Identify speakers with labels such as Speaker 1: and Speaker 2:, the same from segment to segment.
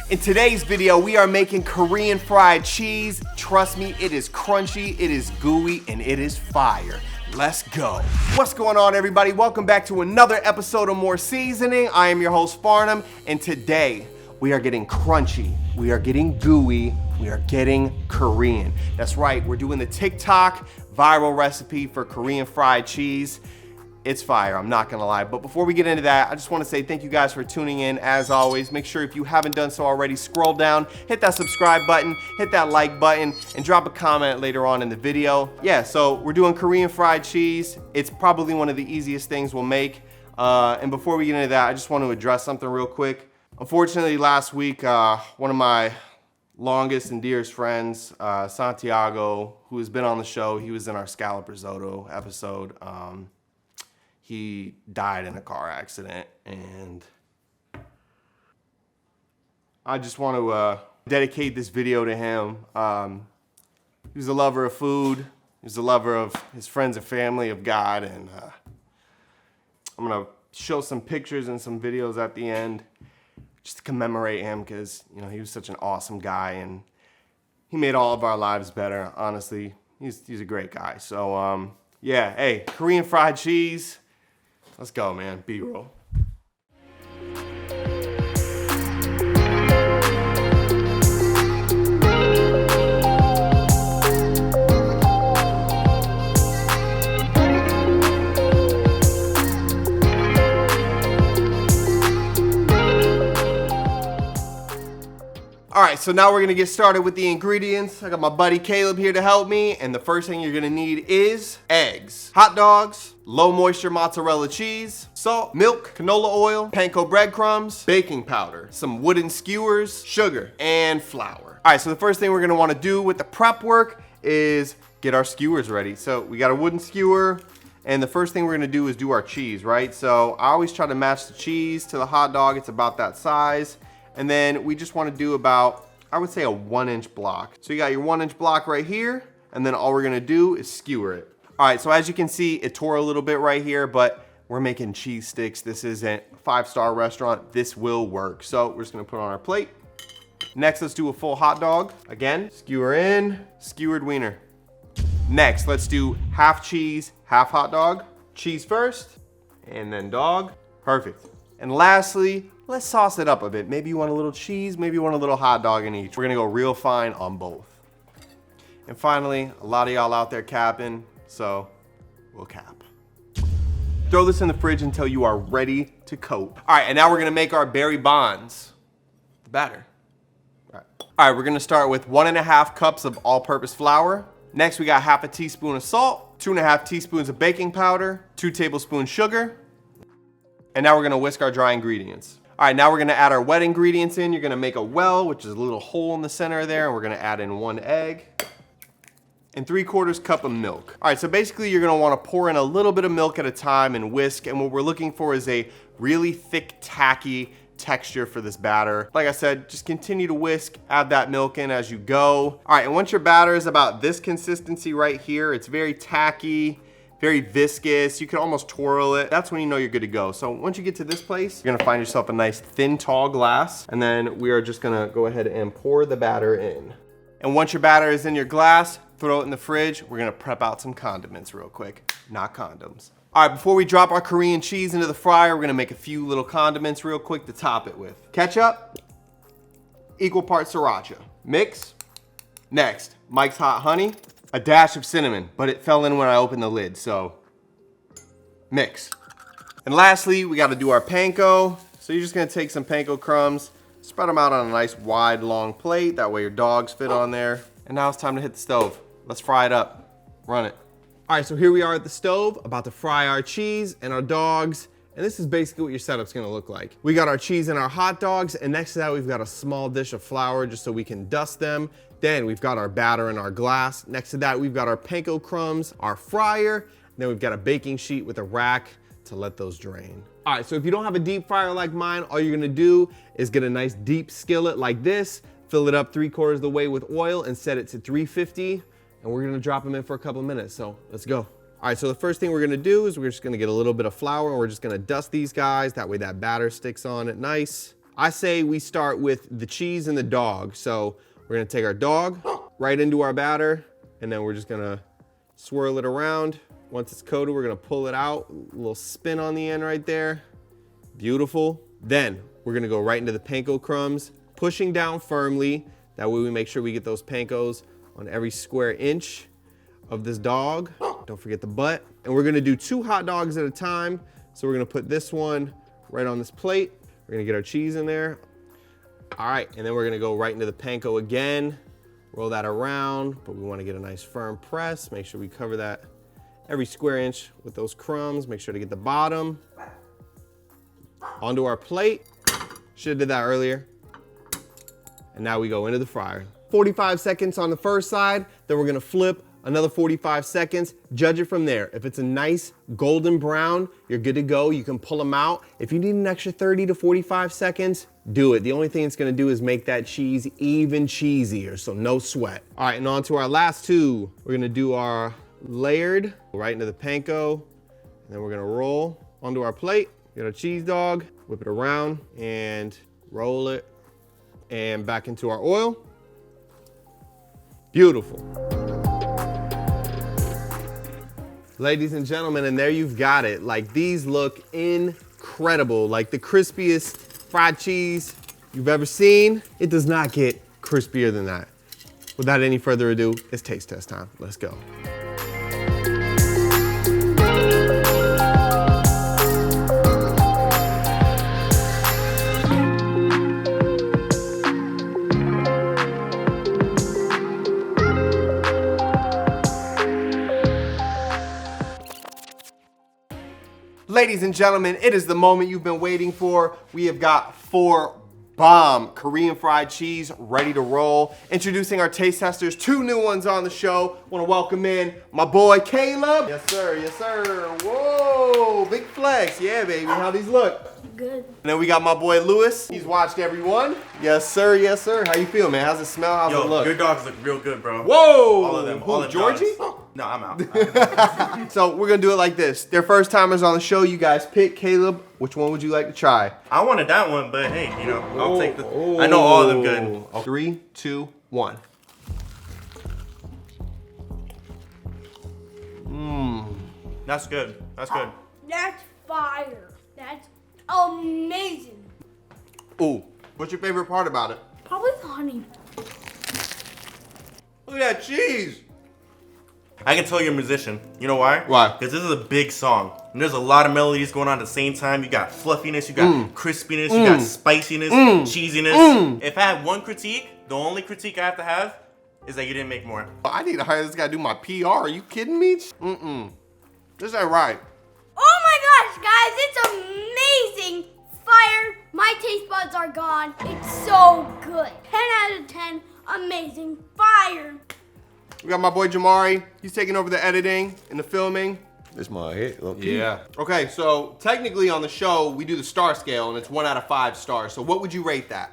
Speaker 1: In today's video, we are making Korean fried cheese. Trust me, it is crunchy, it is gooey, and it is fire. Let's go. What's going on, everybody? Welcome back to another episode of More Seasoning. I am your host, Farnum, and today we are getting crunchy, we are getting gooey, we are getting Korean. That's right, we're doing the TikTok viral recipe for Korean fried cheese. It's fire, I'm not gonna lie. But before we get into that, I just wanna say thank you guys for tuning in. As always, make sure if you haven't done so already, scroll down, hit that subscribe button, hit that like button, and drop a comment later on in the video. Yeah, so we're doing Korean fried cheese. It's probably one of the easiest things we'll make. And before we get into that, I just want to address something real quick. Unfortunately, last week, one of my longest and dearest friends, Santiago, who has been on the show, he was in our scallop risotto episode. He died in a car accident, and I just want to dedicate this video to him. He was a lover of food. He was a lover of his friends and family, of God, and I'm gonna show some pictures and some videos at the end just to commemorate him, because he was such an awesome guy and he made all of our lives better. Honestly, he's a great guy. So yeah, hey, Korean fried cheese. Let's go, man. B-roll. All right, so now we're gonna get started with the ingredients. I got my buddy Caleb here to help me, and the first thing you're gonna need is eggs, hot dogs, low moisture mozzarella cheese, salt, milk, canola oil, panko breadcrumbs, baking powder, some wooden skewers, sugar, and flour. All right, so the first thing we're gonna wanna do with the prep work is get our skewers ready. So we got a wooden skewer, and the first thing we're gonna do is do our cheese, right? So I always try to match the cheese to the hot dog. It's about that size. And then we just wanna do about, I would say, a 1-inch block. So you got your 1-inch block right here, and then all we're gonna do is skewer it. All right, so as you can see, it tore a little bit right here, but we're making cheese sticks. This isn't a 5-star restaurant. This will work. So we're just gonna put it on our plate. Next, let's do a full hot dog. Again, skewer in, skewered wiener. Next, let's do half cheese, half hot dog. Cheese first, and then dog. Perfect. And lastly, let's sauce it up a bit. Maybe you want a little cheese, maybe you want a little hot dog in each. We're gonna go real fine on both. And finally, a lot of y'all out there capping, so we'll cap. Throw this in the fridge until you are ready to coat. All right, and now we're gonna make our berry bonds, the batter. All right, we're gonna start with 1.5 cups of all-purpose flour. Next, we got half a teaspoon of salt, 2.5 teaspoons of baking powder, 2 tablespoons sugar. And now we're gonna whisk our dry ingredients. All right, now we're gonna add our wet ingredients in. You're gonna make a well, which is a little hole in the center there, and we're gonna add in 1 egg and 3/4 cup of milk. All right, so basically you're gonna wanna pour in a little bit of milk at a time and whisk, and what we're looking for is a really thick, tacky texture for this batter. Like I said, just continue to whisk, add that milk in as you go. All right, and once your batter is about this consistency right here, it's very tacky, very viscous, you can almost twirl it. That's when you know you're good to go. So once you get to this place, you're gonna find yourself a nice thin, tall glass, and then we are just gonna go ahead and pour the batter in. And once your batter is in your glass, throw it in the fridge. We're gonna prep out some condiments real quick, not condoms. All right, before we drop our Korean cheese into the fryer, we're gonna make a few little condiments real quick to top it with. Ketchup, equal parts sriracha. Mix. Next, Mike's Hot Honey. A dash of cinnamon, but it fell in when I opened the lid, so mix. And lastly, we gotta do our panko. So you're just gonna take some panko crumbs, spread them out on a nice wide, long plate. That way your dogs fit on there. And now it's time to hit the stove. Let's fry it up. Run it. All right, so here we are at the stove, about to fry our cheese and our dogs. And this is basically what your setup's gonna look like. We got our cheese and our hot dogs, and next to that, we've got a small dish of flour just so we can dust them. Then we've got our batter in our glass. Next to that, we've got our panko crumbs, our fryer. Then we've got a baking sheet with a rack to let those drain. All right, so if you don't have a deep fryer like mine, all you're gonna do is get a nice deep skillet like this, fill it up 3/4 of the way with oil and set it to 350. And we're gonna drop them in for a couple of minutes, so let's go. All right, so the first thing we're gonna do is we're just gonna get a little bit of flour and we're just gonna dust these guys. That way that batter sticks on it nice. I say we start with the cheese and the dog. So we're gonna take our dog right into our batter, and then we're just gonna swirl it around. Once it's coated, we're gonna pull it out. A little spin on the end right there. Beautiful. Then we're gonna go right into the panko crumbs, pushing down firmly. That way we make sure we get those pankos on every square inch of this dog. Don't forget the butt. And we're gonna do 2 hot dogs at a time. So we're gonna put this one right on this plate. We're gonna get our cheese in there. All right, and then we're gonna go right into the panko again. Roll that around, but we wanna get a nice firm press. Make sure we cover that every square inch with those crumbs. Make sure to get the bottom onto our plate. Should've did that earlier. And now we go into the fryer. 45 seconds on the first side, then we're gonna flip another 45 seconds, judge it from there. If it's a nice golden brown, you're good to go. You can pull them out. If you need an extra 30 to 45 seconds, do it. The only thing it's gonna do is make that cheese even cheesier, so no sweat. All right, and on to our last 2. We're gonna do our layered right into the panko, and then we're gonna roll onto our plate. Get our cheese dog, whip it around, and roll it, and back into our oil. Beautiful. Ladies and gentlemen, and there you've got it. Like, these look incredible. Like the crispiest fried cheese you've ever seen. It does not get crispier than that. Without any further ado, it's taste test time. Let's go. Ladies and gentlemen, it is the moment you've been waiting for. We have got 4 bomb Korean fried cheese ready to roll. Introducing our taste testers, 2 new ones on the show. Want to welcome in my boy Caleb. Yes sir, yes sir. Whoa, big flex. Yeah baby, how these look?
Speaker 2: Good.
Speaker 1: And then we got my boy Lewis. He's watched everyone. Yes sir, yes sir. How you feel, man? How's it smell? How's it look?
Speaker 3: Your dogs look real good, bro.
Speaker 1: Whoa!
Speaker 3: All of them.
Speaker 1: Who,
Speaker 3: all the
Speaker 1: Georgie?
Speaker 3: dogs. No, I'm out.
Speaker 1: So we're gonna do it like this. They're first timers on the show. You guys pick. Caleb, which one would you like to try?
Speaker 3: I wanted that one, but hey, you know, I'll take the. I know all of them good.
Speaker 1: 3, 2, 1.
Speaker 3: That's good. That's good.
Speaker 2: That's fire. That's amazing.
Speaker 1: Ooh, what's your favorite part about it?
Speaker 2: Probably the honey.
Speaker 1: Look at that cheese.
Speaker 3: I can tell you're a musician. You know why?
Speaker 1: Why?
Speaker 3: Because this is a big song. And there's a lot of melodies going on at the same time. You got fluffiness, you got crispiness, you got spiciness, cheesiness. If I had one critique, the only critique I have to have is that you didn't make more.
Speaker 1: I need to hire this guy to do my PR. Are you kidding me? This ain't right.
Speaker 2: Oh my gosh, guys, it's amazing. Fire. My taste buds are gone. It's so good. 10 out of 10. Amazing. Fire.
Speaker 1: We got my boy Jamari. He's taking over the editing and the filming.
Speaker 4: This my hit. Okay.
Speaker 1: Yeah. Okay, so technically on the show, we do the star scale and it's 1 out of 5 stars. So what would you rate that?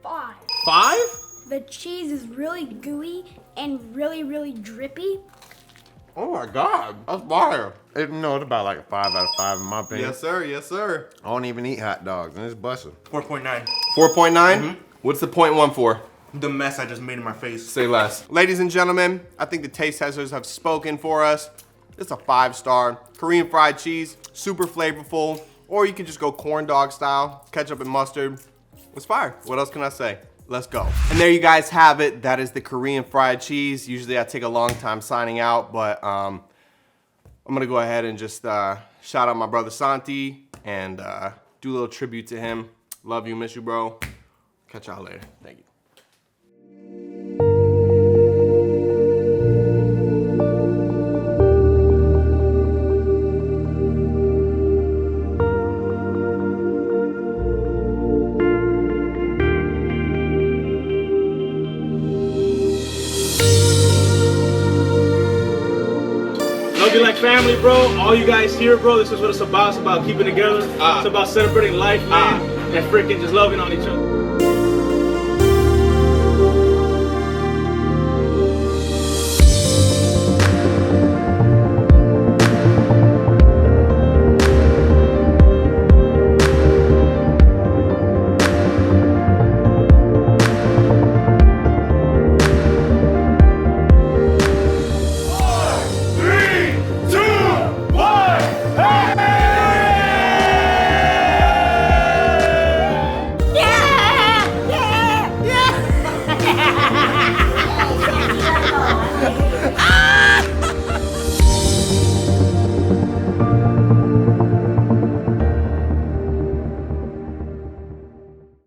Speaker 2: 5.
Speaker 1: 5?
Speaker 2: The cheese is really gooey and really, really drippy.
Speaker 1: Oh my God, that's fire.
Speaker 4: No, it's about like a 5 out of 5 in my opinion.
Speaker 1: Yes sir, yes sir.
Speaker 4: I don't even eat hot dogs, and it's busting.
Speaker 3: 4.9.
Speaker 1: 4.9? What's the 0.1 for?
Speaker 3: The mess I just made in my face.
Speaker 1: Say less. Ladies and gentlemen, I think the taste testers have spoken for us. It's a 5-star. Korean fried cheese, super flavorful. Or you can just go corn dog style, ketchup and mustard. It's fire. What else can I say? Let's go. And there you guys have it. That is the Korean fried cheese. Usually I take a long time signing out, but I'm gonna go ahead and just shout out my brother Santi and do a little tribute to him. Love you, miss you, bro. Catch y'all later. Thank you.
Speaker 5: Love you like family, bro. All you guys here, bro. This is what it's about. It's about keeping together. It's about celebrating life, man. And freaking just loving on each other.